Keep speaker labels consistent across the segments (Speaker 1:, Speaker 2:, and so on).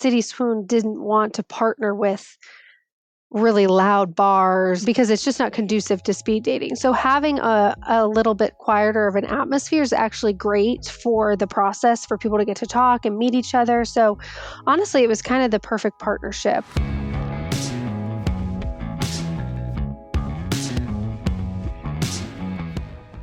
Speaker 1: CitySwoon didn't want to partner with really loud bars because it's just not conducive to speed dating. So having a little bit quieter of an atmosphere is actually great for the process for people to get to talk and meet each other. So honestly, it was kind of the perfect partnership.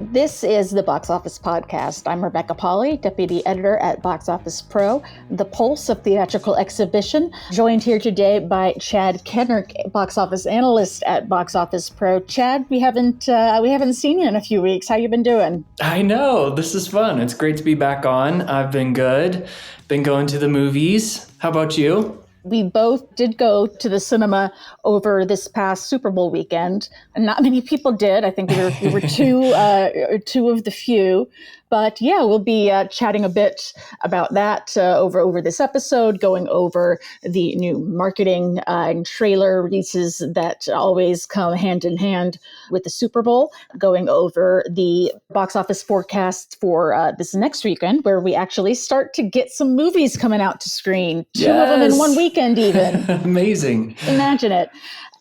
Speaker 2: This is the Box Office Podcast. I'm Rebecca Pahle, Deputy Editor at Box Office Pro, the pulse of theatrical exhibition. Joined here today by Chad Kennerk, Box Office Analyst at Box Office Pro. Chad, we haven't seen you in a few weeks. How you been doing?
Speaker 3: I know. This is fun. It's great to be back on. I've been good. Been going to the movies. How about you?
Speaker 2: We both did go to the cinema over this past Super Bowl weekend. And not many people did. I think we were two of the few. But yeah, we'll be chatting a bit about that over this episode, going over the new marketing and trailer releases that always come hand in hand with the Super Bowl, going over the box office forecast for this next weekend, where we actually start to get some movies coming out to screen. Two of them in one weekend even.
Speaker 3: Amazing.
Speaker 2: Imagine it.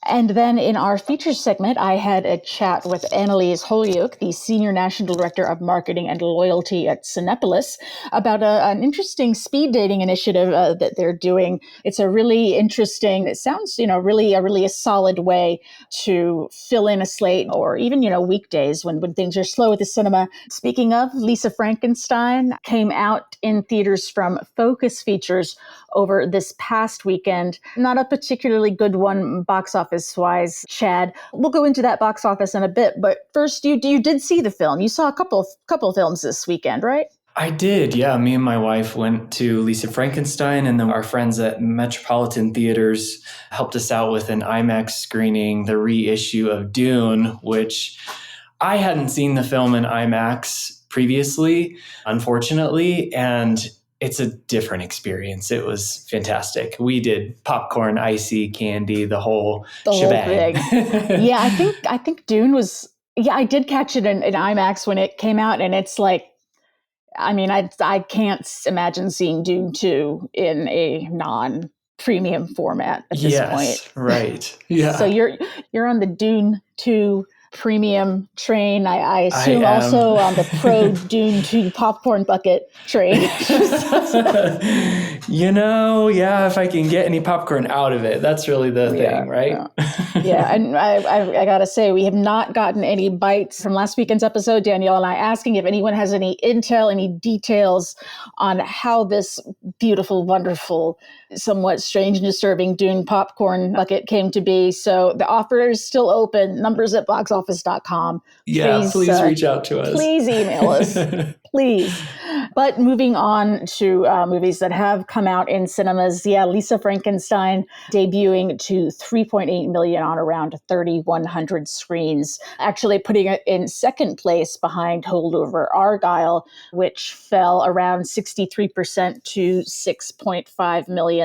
Speaker 2: And then in our feature segment, I had a chat with Annelise Holyoak, the Senior National Director of Marketing and Loyalty at Cinépolis, about an interesting speed dating initiative that they're doing. It's a really interesting, it sounds, really a solid way to fill in a slate, or even, weekdays when things are slow at the cinema. Speaking of, Lisa Frankenstein came out in theaters from Focus Features over this past weekend. Not a particularly good one box office-wise, Chad. We'll go into that box office in a bit, but first, you did see the film. You saw a couple films this weekend, right?
Speaker 3: I did, yeah. Me and my wife went to Lisa Frankenstein, and then our friends at Metropolitan Theaters helped us out with an IMAX screening, the reissue of Dune, which I hadn't seen the film in IMAX previously, unfortunately, and it's a different experience. It was fantastic. We did popcorn, icy, candy, the whole shebang.
Speaker 2: Thing. Yeah, I think Dune was. Yeah, I did catch it in IMAX when it came out, and it's like, I mean, I can't imagine seeing Dune 2 in a non-premium format at this point.
Speaker 3: Right. Yeah.
Speaker 2: So you're on the Dune 2 premium train. I assume also on the Pro Dune 2 popcorn bucket train.
Speaker 3: If I can get any popcorn out of it, that's really the thing, right?
Speaker 2: Yeah, and I gotta say, we have not gotten any bites from last weekend's episode, Danielle and I asking if anyone has any intel, any details on how this beautiful, wonderful, somewhat strange and disturbing Dune popcorn bucket came to be. So the offer is still open. Numbers at boxoffice.com.
Speaker 3: Yeah, please reach out to us.
Speaker 2: Please email us. Please. But moving on to movies that have come out in cinemas. Yeah, Lisa Frankenstein debuting to 3.8 million on around 3,100 screens, actually putting it in second place behind Holdover Argyle, which fell around 63% to 6.5 million.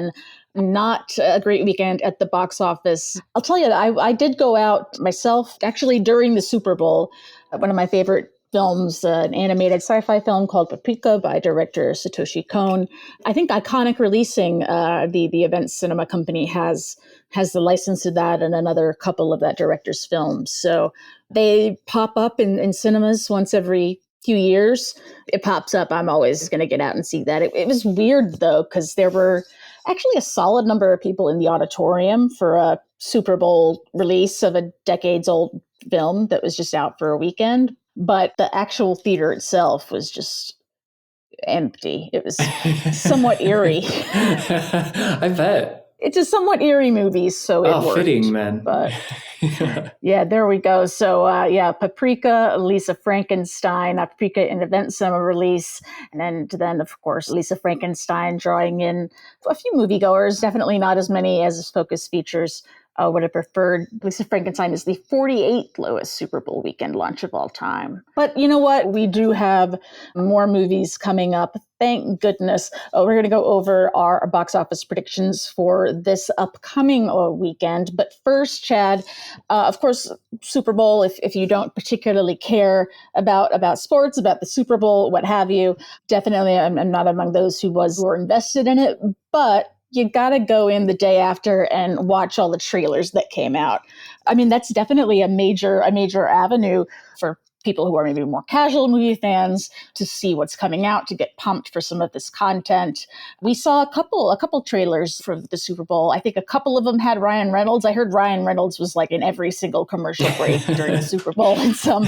Speaker 2: Not a great weekend at the box office. I'll tell you, I did go out myself, actually during the Super Bowl. One of my favorite films, an animated sci-fi film called Paprika by director Satoshi Kon. I think Iconic Releasing, the Event Cinema Company, has the license to that and another couple of that director's films. So they pop up in cinemas once every few years. It pops up. I'm always going to get out and see that. It was weird, though, because there were actually a solid number of people in the auditorium for a Super Bowl release of a decades-old film that was just out for a weekend. But the actual theater itself was just empty. It was somewhat eerie.
Speaker 3: I bet.
Speaker 2: It's a somewhat eerie movie, so it worked.
Speaker 3: Fitting, man.
Speaker 2: But yeah, there we go. So Paprika, Lisa Frankenstein, Paprika an Event Cinema release, and then of course Lisa Frankenstein drawing in a few moviegoers. Definitely not as many as Focus Features would have preferred. Lisa Frankenstein is the 48th lowest Super Bowl weekend launch of all time. But you know what? We do have more movies coming up. Thank goodness. We're going to go over our box office predictions for this upcoming weekend. But first, Chad, of course, Super Bowl, if you don't particularly care about sports, about the Super Bowl, what have you, definitely I'm not among those who were invested in it. But you got to go in the day after and watch all the trailers that came out. I mean, that's definitely a major avenue for people who are maybe more casual movie fans to see what's coming out, to get pumped for some of this content. We saw a couple trailers for the Super Bowl. I think a couple of them had Ryan Reynolds. I heard Ryan Reynolds was like in every single commercial break during the Super Bowl in some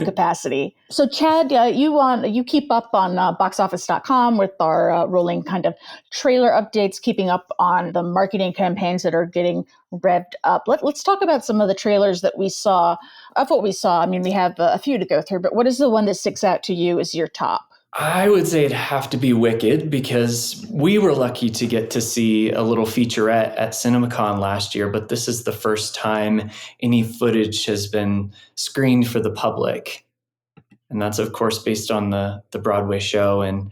Speaker 2: capacity. So Chad, you keep up on boxoffice.com with our rolling kind of trailer updates, keeping up on the marketing campaigns that are getting revved up. Let's talk about some of the trailers that we saw. Of what we saw, I mean, we have a few to go through, but what is the one that sticks out to you as your top?
Speaker 3: I would say it'd have to be Wicked, because we were lucky to get to see a little featurette at CinemaCon last year, but this is the first time any footage has been screened for the public. And that's, of course, based on the Broadway show. And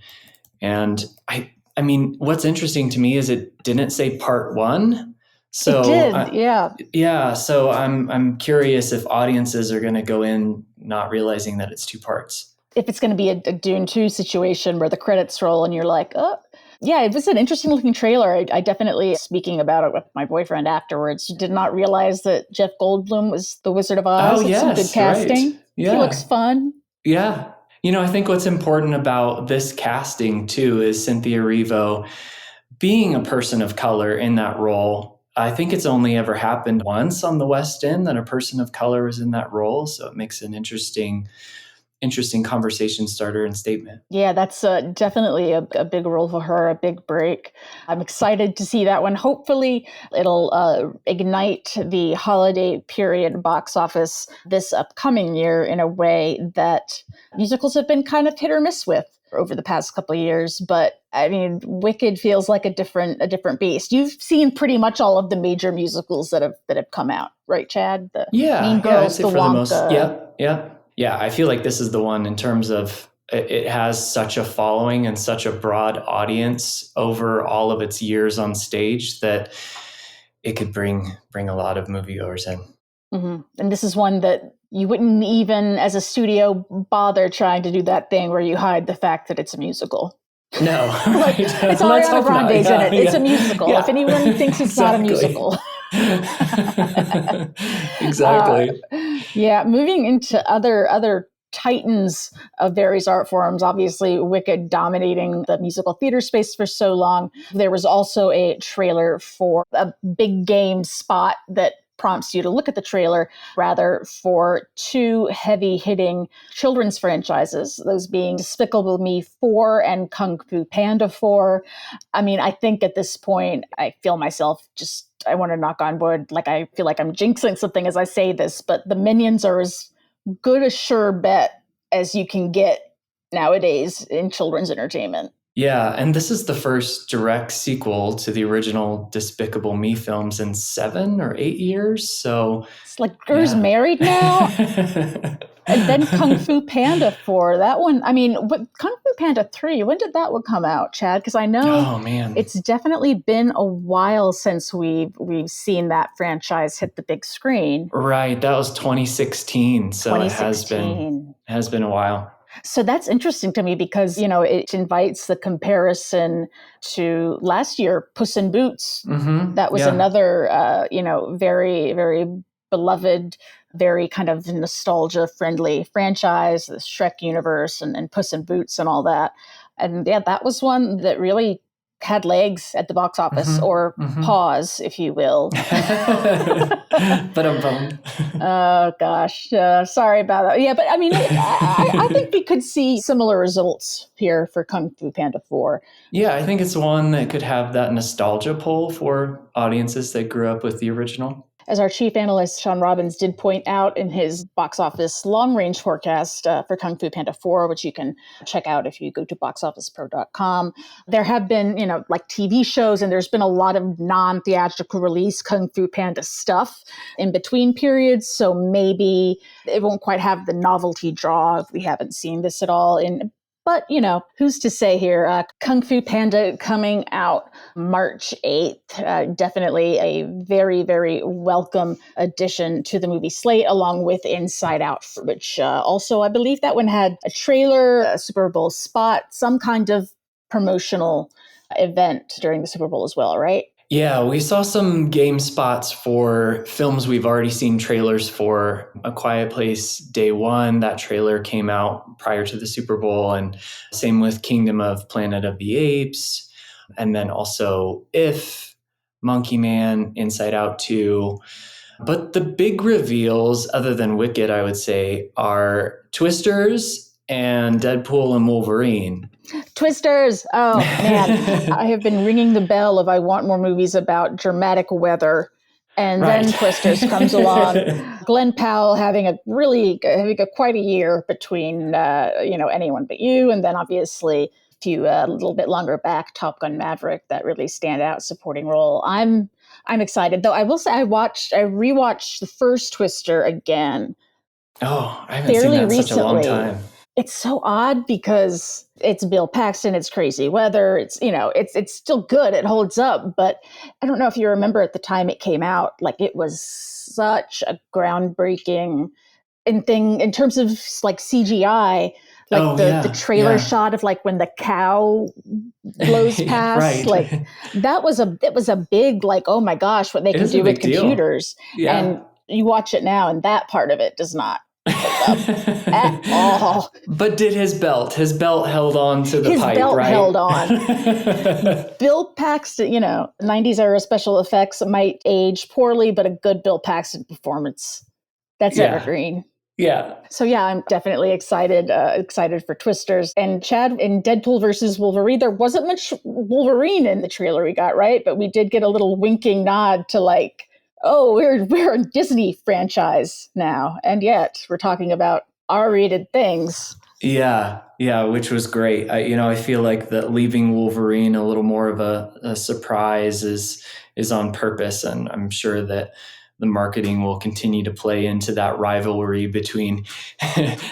Speaker 3: I mean, what's interesting to me is it didn't say part one. So
Speaker 2: it did, yeah.
Speaker 3: Yeah. So I'm curious if audiences are going to go in not realizing that it's two parts.
Speaker 2: If it's going to be a Dune 2 situation where the credits roll and you're like, oh, yeah, it was an interesting looking trailer. I definitely, speaking about it with my boyfriend afterwards, did not realize that Jeff Goldblum was the Wizard of Oz.
Speaker 3: Oh, yes,
Speaker 2: some good casting.
Speaker 3: Right. Yeah.
Speaker 2: He looks fun.
Speaker 3: Yeah. I think what's important about this casting too is Cynthia Erivo being a person of color in that role. I think it's only ever happened once on the West End that a person of color is in that role. So it makes an interesting conversation starter and statement.
Speaker 2: Yeah, that's definitely a big role for her, a big break. I'm excited to see that one. Hopefully it'll ignite the holiday period box office this upcoming year in a way that musicals have been kind of hit or miss with over the past couple of years. But I mean, Wicked feels like a different beast. You've seen pretty much all of the major musicals that have come out, right, Chad? The Mean Girls, the Wonka.
Speaker 3: Yeah, I feel like this is the one in terms of it has such a following and such a broad audience over all of its years on stage that it could bring a lot of moviegoers in.
Speaker 2: Mm-hmm. And this is one that you wouldn't even, as a studio, bother trying to do that thing where you hide the fact that it's a musical.
Speaker 3: No.
Speaker 2: Like, it's Ariana Grande's in it. It's a musical. Yeah. If anyone thinks it's not a musical.
Speaker 3: Exactly.
Speaker 2: Yeah, moving into other titans of various art forms, obviously Wicked dominating the musical theater space for so long. There was also a trailer for a big game spot that prompts you to look at the trailer, rather, for two heavy-hitting children's franchises, those being Despicable Me 4 and Kung Fu Panda 4. I mean, I think at this point, I feel myself I want to knock on wood, like I feel like I'm jinxing something as I say this, but the Minions are as good a sure bet as you can get nowadays in children's entertainment.
Speaker 3: Yeah, and this is the first direct sequel to the original Despicable Me films in 7 or 8 years. So
Speaker 2: it's like Ger's married now. And then Kung Fu Panda 4, that one, I mean, Kung Fu Panda 3, when did that one come out, Chad? Because I know it's definitely been a while since we've seen that franchise hit the big screen.
Speaker 3: Right, that was 2016, so it has been a while.
Speaker 2: So that's interesting to me because, it invites the comparison to last year, Puss in Boots.
Speaker 3: Mm-hmm.
Speaker 2: That was another, very, very beloved, very kind of nostalgia-friendly franchise, the Shrek universe and Puss in Boots and all that. And yeah, that was one that really had legs at the box office, or pause, if you will.
Speaker 3: But I'm bummed.
Speaker 2: Oh, gosh. Sorry about that. Yeah, but I mean, I think we could see similar results here for Kung Fu Panda 4.
Speaker 3: Yeah, I think it's one that could have that nostalgia pull for audiences that grew up with the original.
Speaker 2: As our chief analyst, Sean Robbins, did point out in his box office long-range forecast for Kung Fu Panda 4, which you can check out if you go to boxofficepro.com, there have been, like TV shows, and there's been a lot of non-theatrical release Kung Fu Panda stuff in between periods, so maybe it won't quite have the novelty draw if we haven't seen this at all in. But, who's to say here? Kung Fu Panda coming out March 8th. Definitely a very, very welcome addition to the movie slate, along with Inside Out, which also, I believe that one had a trailer, a Super Bowl spot, some kind of promotional event during the Super Bowl as well, right?
Speaker 3: Yeah, we saw some game spots for films we've already seen trailers for. A Quiet Place Day One, that trailer came out prior to the Super Bowl, and same with Kingdom of Planet of the Apes, and then also If, Monkey Man, Inside Out 2. But the big reveals, other than Wicked, I would say, are Twisters and Deadpool and Wolverine.
Speaker 2: Twisters. Oh, man. I have been ringing the bell of I want more movies about dramatic weather. And then Twisters comes along. Glenn Powell having quite a year between, Anyone But You. And then obviously a little bit longer back, Top Gun Maverick, that really standout supporting role. I'm excited, though. I will say I rewatched the first Twister again.
Speaker 3: Oh, I haven't seen that in such a long time.
Speaker 2: It's so odd because it's Bill Paxton, it's crazy weather, it's still good, it holds up, but I don't know if you remember at the time it came out, like it was such a groundbreaking thing in terms of like CGI, like the trailer shot of like when the cow blows past, like it was a big like, oh my gosh, what they can do with computers. Yeah. And you watch it now and that part of it does not at all.
Speaker 3: But did his belt held on to the pipe, right?
Speaker 2: His belt held on. Bill Paxton, 90s era special effects might age poorly, but a good Bill Paxton performance, that's evergreen.
Speaker 3: Yeah.
Speaker 2: So yeah, I'm definitely excited for Twisters. And Chad, in Deadpool versus Wolverine, there wasn't much Wolverine in the trailer we got, right? But we did get a little winking nod to like, oh, we're a Disney franchise now, and yet we're talking about R-rated things.
Speaker 3: Yeah, which was great. I feel like that leaving Wolverine a little more of a surprise is on purpose, and I'm sure that the marketing will continue to play into that rivalry between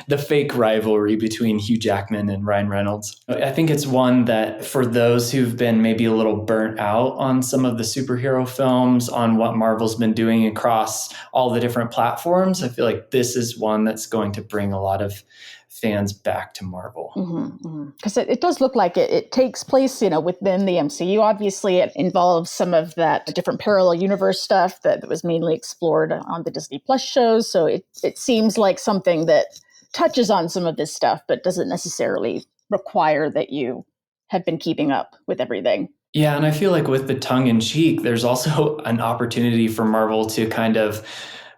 Speaker 3: the fake rivalry between Hugh Jackman and Ryan Reynolds. I think it's one that for those who've been maybe a little burnt out on some of the superhero films, on what Marvel's been doing across all the different platforms, I feel like this is one that's going to bring a lot of fans back to Marvel.
Speaker 2: Because it does look like it takes place, within the MCU. Obviously, it involves some of that different parallel universe stuff that was mainly explored on the Disney Plus shows. So it seems like something that touches on some of this stuff, but doesn't necessarily require that you have been keeping up with everything.
Speaker 3: Yeah, and I feel like with the tongue-in-cheek, there's also an opportunity for Marvel to kind of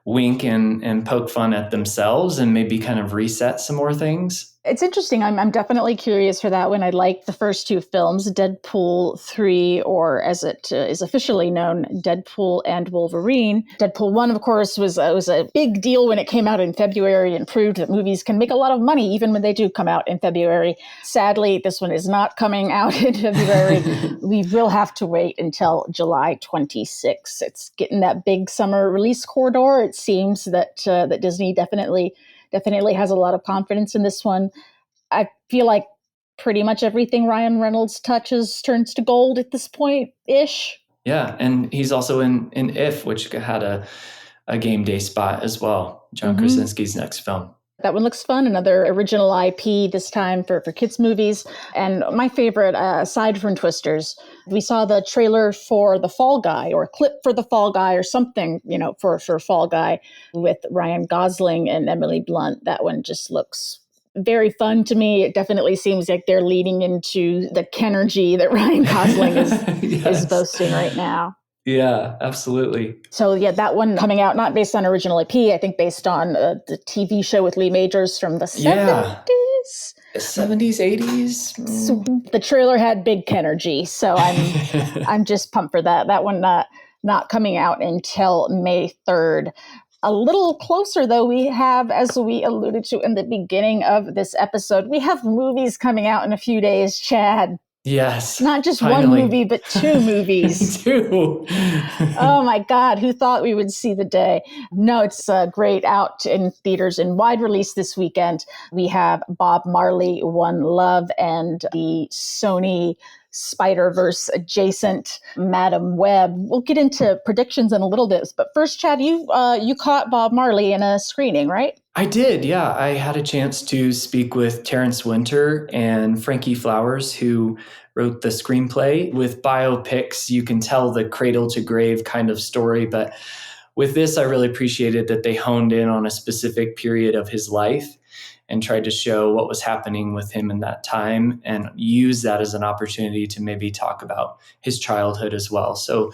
Speaker 3: wink and poke fun at themselves and maybe kind of reset some more things.
Speaker 2: It's interesting. I'm definitely curious for that one. I like the first two films, Deadpool 3, or as it is officially known, Deadpool and Wolverine. Deadpool 1, of course, was a big deal when it came out in February and proved that movies can make a lot of money even when they do come out in February. Sadly, this one is not coming out in February. We will have to wait until July 26th. It's getting that big summer release corridor. It seems that Disney definitely has a lot of confidence in this one. I feel like pretty much everything Ryan Reynolds touches turns to gold at this point-ish.
Speaker 3: Yeah, and he's also in If, which had a game day spot as well. John Krasinski's next film.
Speaker 2: That one looks fun. Another original IP, this time for kids' movies. And my favorite, aside from Twisters, we saw the trailer for The Fall Guy, or a clip for The Fall Guy, or something, for Fall Guy with Ryan Gosling and Emily Blunt. That one just looks very fun to me. It definitely seems like they're leaning into the Kennergy that Ryan Gosling is boasting right now.
Speaker 3: Yeah, absolutely.
Speaker 2: So yeah, that one coming out, not based on original IP, I think based on the TV show with Lee Majors from the 70s.
Speaker 3: 70s, 80s.
Speaker 2: So the trailer had big Kennergy, so I'm just pumped for that. That one not coming out until May 3rd. A little closer, though, we have, as we alluded to in the beginning of this episode, we have movies coming out in a few days, Chad.
Speaker 3: Yes.
Speaker 2: Not just
Speaker 3: finally.
Speaker 2: One movie, but two movies.
Speaker 3: Two.
Speaker 2: Oh my God, who thought we would see the day? No, it's great, out in theaters in wide release this weekend. We have Bob Marley, One Love, and the Sony Spider-Verse adjacent Madam Webb. We'll get into predictions in a little bit, but first, Chad, you caught Bob Marley in a screening, right?
Speaker 3: I did, yeah. I had a chance to speak with Terrence Winter and Frankie Flowers, who wrote the screenplay. With biopics, you can tell the cradle to grave kind of story, but with this, I really appreciated that they honed in on a specific period of his life and tried to show what was happening with him in that time and use that as an opportunity to maybe talk about his childhood as well. So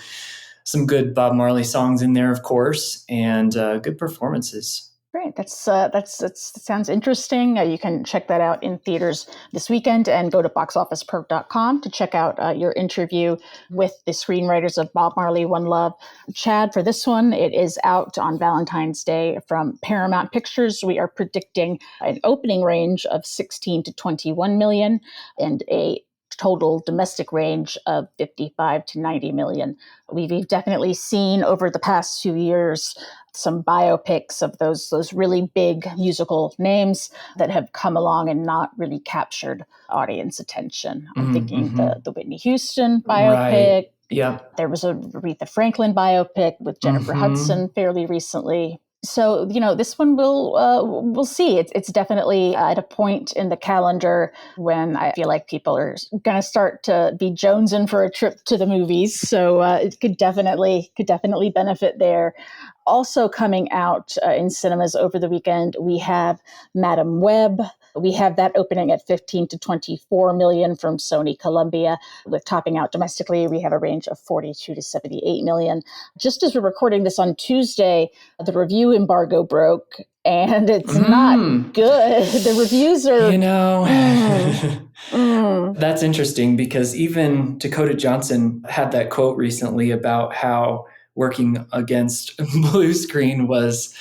Speaker 3: some good Bob Marley songs in there, of course, and good performances.
Speaker 2: Great. That sounds interesting. You can check that out in theaters this weekend and go to boxofficeperk.com to check out your interview with the screenwriters of Bob Marley, One Love. Chad, for this one, it is out on Valentine's Day from Paramount Pictures. We are predicting an opening range of 16 to 21 million and a total domestic range of 55 to 90 million. We've definitely seen over the past 2 years some biopics of those really big musical names that have come along and not really captured audience attention. I'm thinking the Whitney Houston biopic.
Speaker 3: Right. Yeah.
Speaker 2: There was a Aretha Franklin biopic with Jennifer Hudson fairly recently. So, this one we'll see. It's definitely at a point in the calendar when I feel like people are going to start to be jonesing for a trip to the movies. So it could definitely benefit there. Also coming out in cinemas over the weekend, we have Madam Webb. We have that opening at 15 to 24 million from Sony Columbia, with topping out domestically. We have a range of 42 to 78 million. Just as we're recording this on Tuesday, the review embargo broke, and it's not good. The reviews are,
Speaker 3: That's interesting, because even Dakota Johnson had that quote recently about how working against blue screen was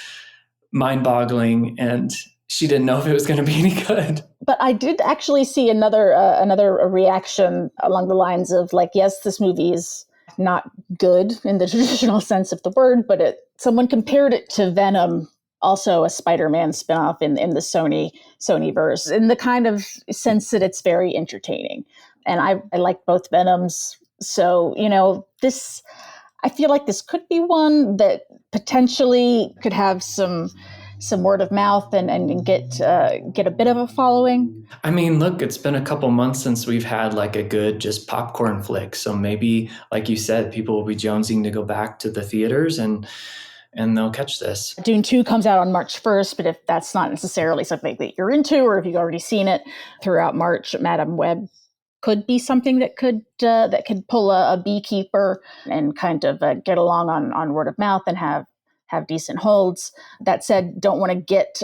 Speaker 3: mind-boggling, and she didn't know if it was going to be any good.
Speaker 2: But I did actually see another reaction along the lines of like, yes, this movie is not good in the traditional sense of the word, but someone compared it to Venom, also a Spider-Man spinoff in the Sony verse, in the kind of sense that it's very entertaining. And I like both Venoms. So, I feel like this could be one that potentially could have some word of mouth and get a bit of a following. I
Speaker 3: mean, look, it's been a couple months since we've had like a good just popcorn flick. So maybe, like you said, people will be jonesing to go back to the theaters and they'll catch this.
Speaker 2: Dune 2 comes out on March 1st, but if that's not necessarily something that you're into, or if you've already seen it throughout March, Madam Webb could be something that could pull a beekeeper and kind of get along on word of mouth and have decent holds. That said, don't want to get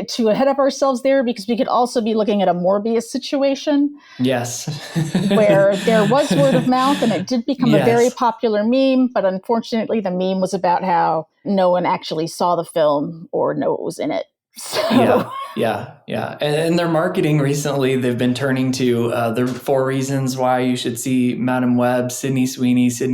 Speaker 2: too ahead of ourselves there, because we could also be looking at a Morbius situation.
Speaker 3: Yes.
Speaker 2: Where there was word of mouth and it did become a very popular meme, but unfortunately the meme was about how no one actually saw the film or know what was in it. So.
Speaker 3: Yeah. And their marketing recently, they've been turning to the 4 reasons why you should see Madam Webb, Sydney Sweeney. So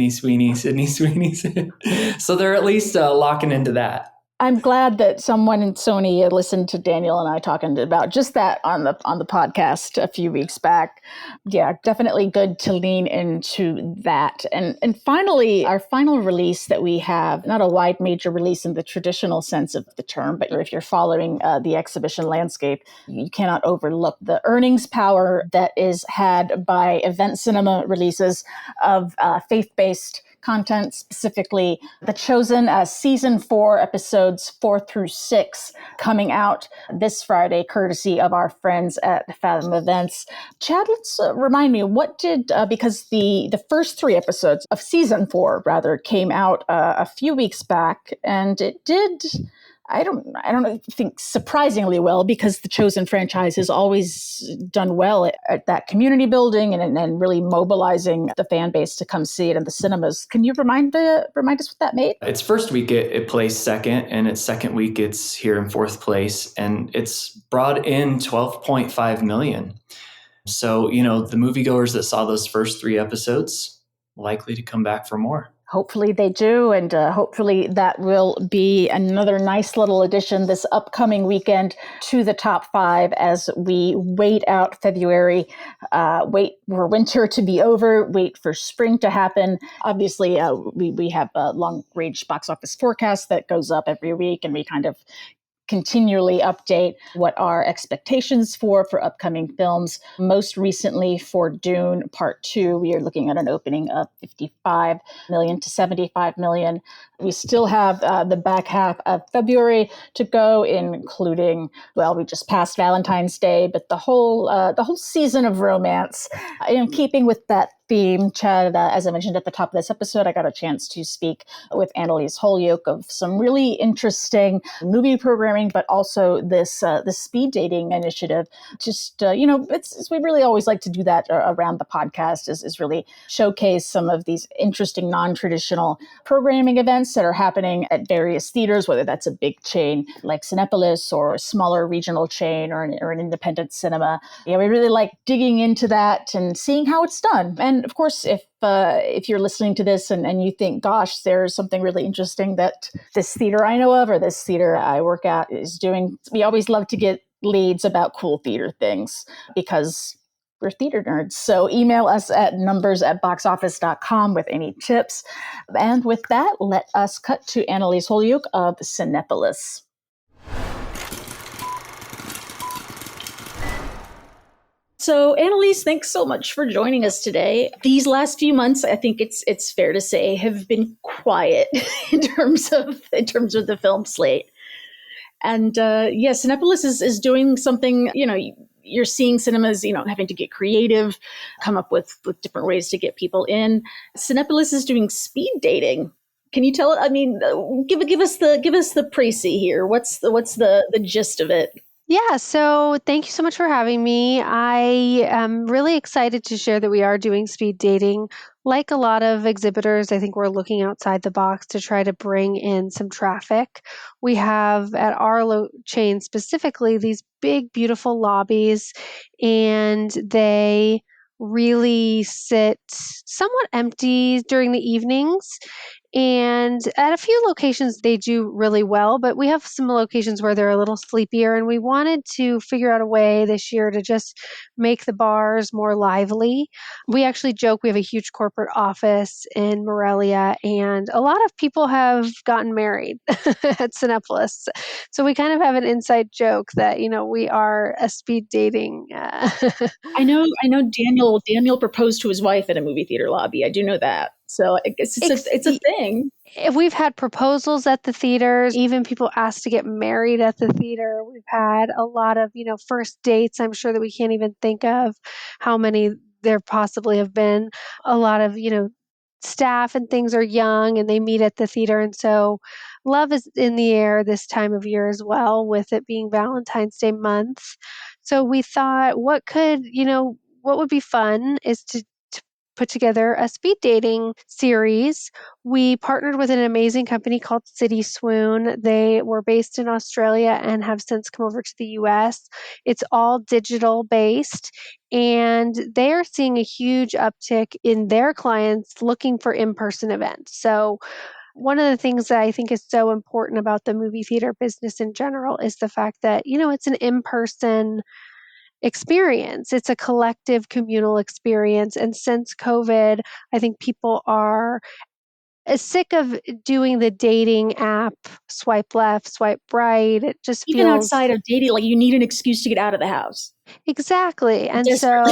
Speaker 3: they're at least locking into that.
Speaker 2: I'm glad that someone in Sony listened to Daniel and I talking about just that on the podcast a few weeks back. Yeah, definitely good to lean into that. And finally, our final release that we have, not a wide major release in the traditional sense of the term, but if you're following the exhibition landscape, you cannot overlook the earnings power that is had by event cinema releases of faith-based content, specifically The Chosen, season 4, episodes 4 through 6, coming out this Friday, courtesy of our friends at Fathom Events. Chad, let's remind me, what did, because the first 3 episodes of season 4, rather, came out a few weeks back, and it did... I don't think surprisingly well, because the Chosen franchise has always done well at that community building and really mobilizing the fan base to come see it in the cinemas. Can you remind us what that made?
Speaker 3: Its first week it placed second, and its second week it's here in 4th place, and it's brought in 12.5 million. So, the moviegoers that saw those first 3 episodes likely to come back for more.
Speaker 2: Hopefully they do, and hopefully that will be another nice little addition this upcoming weekend to the top 5 as we wait out February, wait for winter to be over, wait for spring to happen. Obviously, we have a long-range box office forecast that goes up every week, and we kind of continually update what our expectations for upcoming films. Most recently for Dune Part 2, we are looking at an opening of 55 million to 75 million. We still have the back half of February to go, including, well, we just passed Valentine's Day, but the whole season of romance. In keeping with that theme, Chad, as I mentioned at the top of this episode, I got a chance to speak with Annelise Holyoak of some really interesting movie programming, but also this speed dating initiative. Just, we really always like to do that around the podcast is really showcase some of these interesting non-traditional programming events that are happening at various theaters, whether that's a big chain like Cinépolis or a smaller regional chain or an independent cinema. Yeah, we really like digging into that and seeing how it's done. And of course, if you're listening to this and you think, gosh, there's something really interesting that this theater I know of or this theater I work at is doing, we always love to get leads about cool theater things because we're theater nerds. So email us at numbers@boxoffice.com with any tips. And with that, let us cut to Annelise Holyoak of Cinépolis. So, Annelise, thanks so much for joining us today. These last few months, I think it's fair to say, have been quiet in terms of the film slate. And Cinépolis is doing something. You're seeing cinemas, having to get creative, come up with different ways to get people in. Cinépolis is doing speed dating. Can you tell? I mean, give us the précis here. What's the gist of it?
Speaker 1: Yeah, so thank you so much for having me. I am really excited to share that we are doing speed dating. Like a lot of exhibitors, I think we're looking outside the box to try to bring in some traffic. We have at our chain specifically these big, beautiful lobbies, and they really sit somewhat empty during the evenings. And at a few locations, they do really well, but we have some locations where they're a little sleepier. And we wanted to figure out a way this year to just make the bars more lively. We actually joke we have a huge corporate office in Morelia, and a lot of people have gotten married at Cinépolis. So we kind of have an inside joke that, we are a speed dating.
Speaker 2: I know Daniel proposed to his wife at a movie theater lobby. I do know that. So I guess it's a thing.
Speaker 1: We've had proposals at the theaters, even people asked to get married at the theater. We've had a lot of, first dates. I'm sure that we can't even think of how many there possibly have been. A lot of, staff and things are young and they meet at the theater. And so love is in the air this time of year as well, with it being Valentine's Day month. So we thought what would be fun is to put together a speed dating series. We partnered with an amazing company called CitySwoon. They were based in Australia and have since come over to the US. It's all digital based, and they are seeing a huge uptick in their clients looking for in-person events. So one of the things that I think is so important about the movie theater business in general is the fact that, it's an in-person experience. It's a collective communal experience. And since COVID, I think people are sick of doing the dating app, swipe left, swipe right. It just
Speaker 2: even
Speaker 1: feels
Speaker 2: outside of dating, like you need an excuse to get out of the house.
Speaker 1: Exactly. And so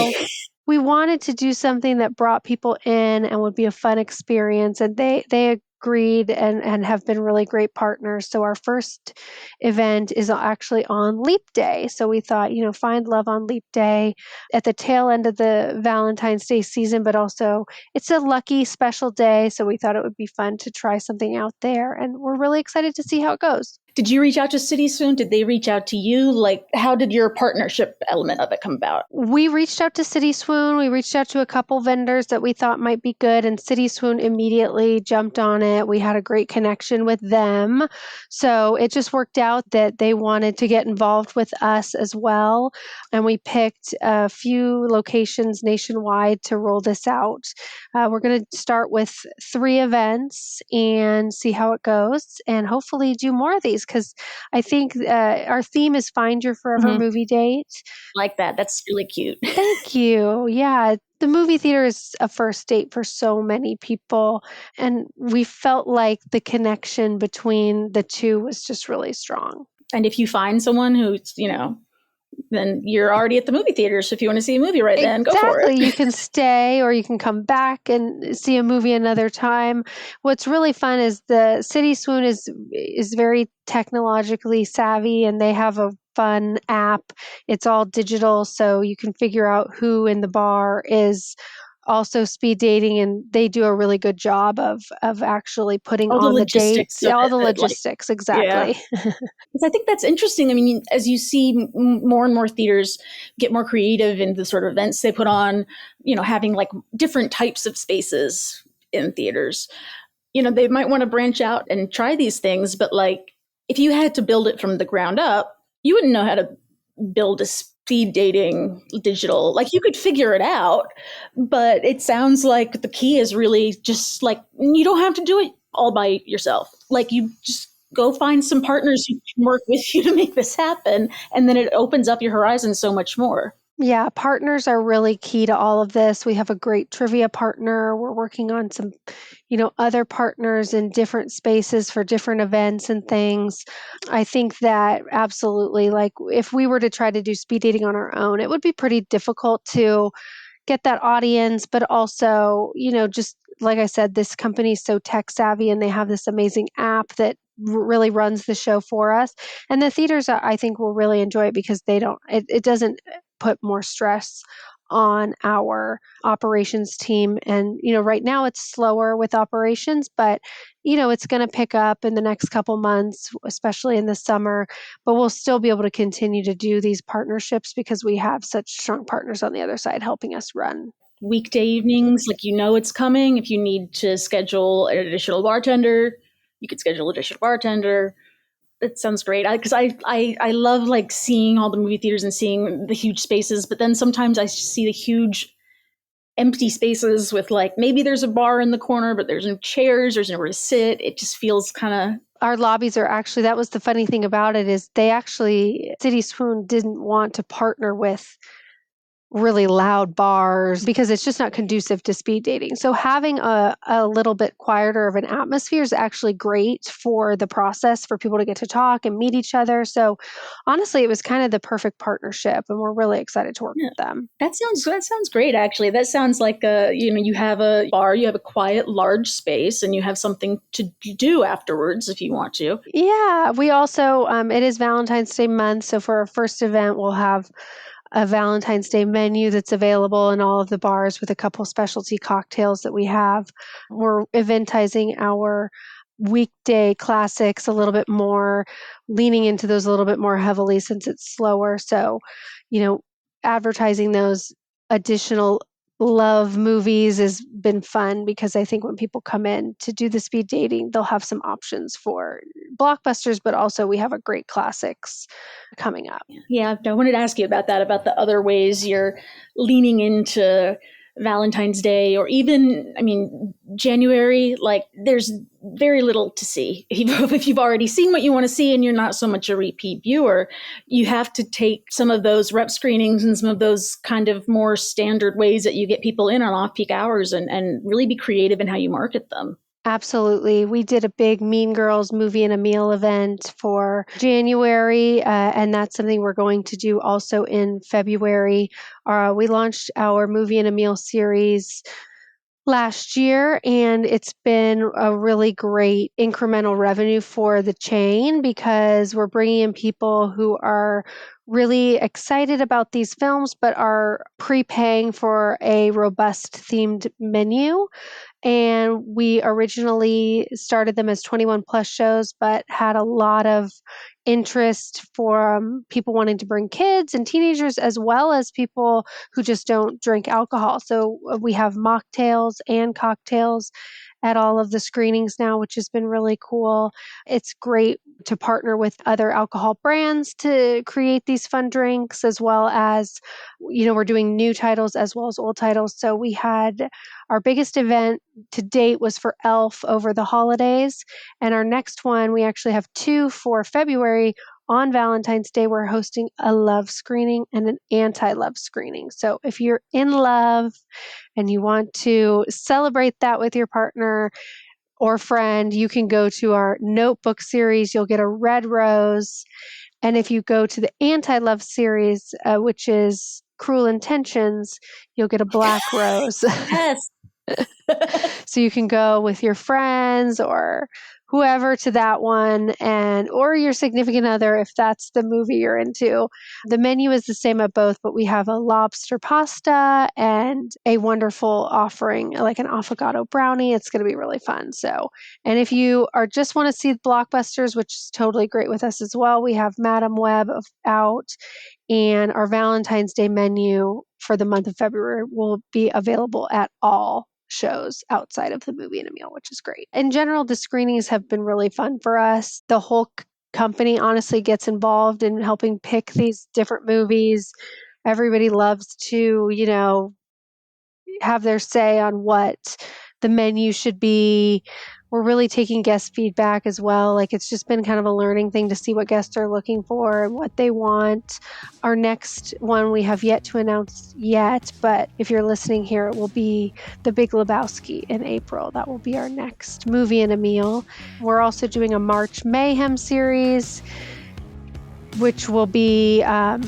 Speaker 1: we wanted to do something that brought people in and would be a fun experience. And they agreed and have been really great partners. So our first event is actually on Leap Day. So we thought, find love on Leap Day at the tail end of the Valentine's Day season, but also it's a lucky special day. So we thought it would be fun to try something out there. And we're really excited to see how it goes.
Speaker 2: Did you reach out to CitySwoon? Did they reach out to you? Like, how did your partnership element of it come about?
Speaker 1: We reached out to CitySwoon. We reached out to a couple vendors that we thought might be good, and CitySwoon immediately jumped on it. We had a great connection with them. So it just worked out that they wanted to get involved with us as well. And we picked a few locations nationwide to roll this out. We're going to start with 3 events and see how it goes, and hopefully do more of these, because I think our theme is Find Your Forever Movie Date.
Speaker 2: Like that. That's really cute.
Speaker 1: Thank you. Yeah. The movie theater is a first date for so many people. And we felt like the connection between the two was just really strong.
Speaker 2: And if you find someone who's, then you're already at the movie theater. So if you want to see a movie right then, go for it.
Speaker 1: Exactly. You can stay or you can come back and see a movie another time. What's really fun is the CitySwoon is very technologically savvy, and they have a fun app. It's all digital, so you can figure out who in the bar is also speed dating, and they do a really good job of actually putting
Speaker 2: All the
Speaker 1: on the
Speaker 2: logistics
Speaker 1: dates,
Speaker 2: of
Speaker 1: all
Speaker 2: it,
Speaker 1: the
Speaker 2: that, like,
Speaker 1: logistics.
Speaker 2: yeah.
Speaker 1: Exactly.
Speaker 2: Because I think that's interesting. I mean, as you see more and more theaters get more creative in the sort of events they put on, having like different types of spaces in theaters, they might want to branch out and try these things. But like, if you had to build it from the ground up, you wouldn't know how to build a speed dating digital. Like, you could figure it out, but it sounds like the key is really just like, you don't have to do it all by yourself. Like, you just go find some partners who can work with you to make this happen. And then it opens up your horizon so much more.
Speaker 1: Yeah, partners are really key to all of this. We have a great trivia partner. We're working on some, other partners in different spaces for different events and things. I think that absolutely, like, if we were to try to do speed dating on our own, it would be pretty difficult to get that audience, but also, just like I said, this company is so tech savvy and they have this amazing app that really runs the show for us. And the theaters, I think, will really enjoy it because it doesn't put more stress on our operations team. And, right now it's slower with operations, but, it's going to pick up in the next couple months, especially in the summer, but we'll still be able to continue to do these partnerships because we have such strong partners on the other side helping us run.
Speaker 2: Weekday evenings, like, it's coming. If you need to schedule an additional bartender, you could schedule an additional bartender. That sounds great. Because I love like seeing all the movie theaters and seeing the huge spaces, but then sometimes I see the huge empty spaces with like, maybe there's a bar in the corner, but there's no chairs, there's nowhere to sit. It just feels kind of...
Speaker 1: Our lobbies are actually, that was the funny thing about it, is CitySwoon didn't want to partner with really loud bars because it's just not conducive to speed dating. So having a little bit quieter of an atmosphere is actually great for the process, for people to get to talk and meet each other. So honestly, it was kind of the perfect partnership, and we're really excited to work with them.
Speaker 2: That sounds great, actually. That sounds like you have a bar, you have a quiet, large space, and you have something to do afterwards if you want to.
Speaker 1: Yeah, we also, it is Valentine's Day month. So for our first event, we'll have a Valentine's Day menu that's available in all of the bars with a couple specialty cocktails that we have. We're eventizing our weekday classics a little bit more, leaning into those a little bit more heavily since it's slower. So, advertising those additional love movies has been fun because I think when people come in to do the speed dating, they'll have some options for blockbusters, but also we have a great classics coming up.
Speaker 2: Yeah, I wanted to ask you about that, about the other ways you're leaning into Valentine's Day, or even, January. Like, there's very little to see. If you've already seen what you want to see and you're not so much a repeat viewer, you have to take some of those rep screenings and some of those kind of more standard ways that you get people in on off-peak hours and really be creative in how you market them.
Speaker 1: Absolutely. We did a big Mean Girls movie and a meal event for January, and that's something we're going to do also in February. We launched our movie and a meal series last year, and it's been a really great incremental revenue for the chain because we're bringing in people who are really excited about these films but are prepaying for a robust themed menu. And we originally started them as 21 plus shows, but had a lot of interest from people wanting to bring kids and teenagers, as well as people who just don't drink alcohol. So we have mocktails and cocktails at all of the screenings now, which has been really cool. It's great to partner with other alcohol brands to create these fun drinks, as well as, we're doing new titles as well as old titles. So we had our biggest event to date was for Elf over the holidays. And our next one, we actually have two for February. On Valentine's Day, we're hosting a love screening and an anti-love screening. So if you're in love and you want to celebrate that with your partner, or friend, you can go to our Notebook series. You'll get a red rose. And if you go to the Anti-Love series, which is Cruel Intentions, you'll get a black rose.
Speaker 2: Yes.
Speaker 1: So you can go with your friends or whoever to that one, or your significant other if that's the movie you're into. The menu is the same at both, but we have a lobster pasta and a wonderful offering, like an avocado brownie. It's going to be really fun. So, and if you just want to see blockbusters, which is totally great with us as well, we have Madam Webb out, and our Valentine's Day menu for the month of February will be available at all shows outside of the movie and a meal, which is great. In general, the screenings have been really fun for us. The whole company honestly gets involved in helping pick these different movies. Everybody loves to, have their say on what the menu should be. We're really taking guest feedback as well. Like, it's just been kind of a learning thing to see what guests are looking for and what they want. Our next one we have yet to announce yet, but if you're listening here, it will be The Big Lebowski in April. That will be our next movie and a meal. We're also doing a March Mayhem series, which will be a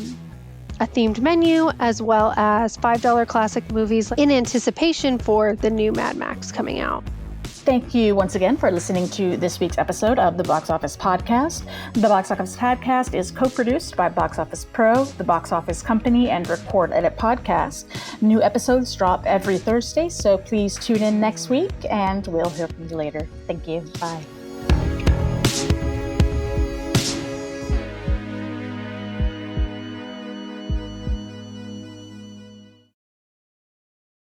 Speaker 1: themed menu, as well as $5 classic movies in anticipation for the new Mad Max coming out.
Speaker 2: Thank you once again for listening to this week's episode of the Box Office Podcast. The Box Office Podcast is co-produced by Box Office Pro, the Box Office Company, and Record Edit Podcast. New episodes drop every Thursday, so please tune in next week, and we'll hear from you later. Thank you. Bye.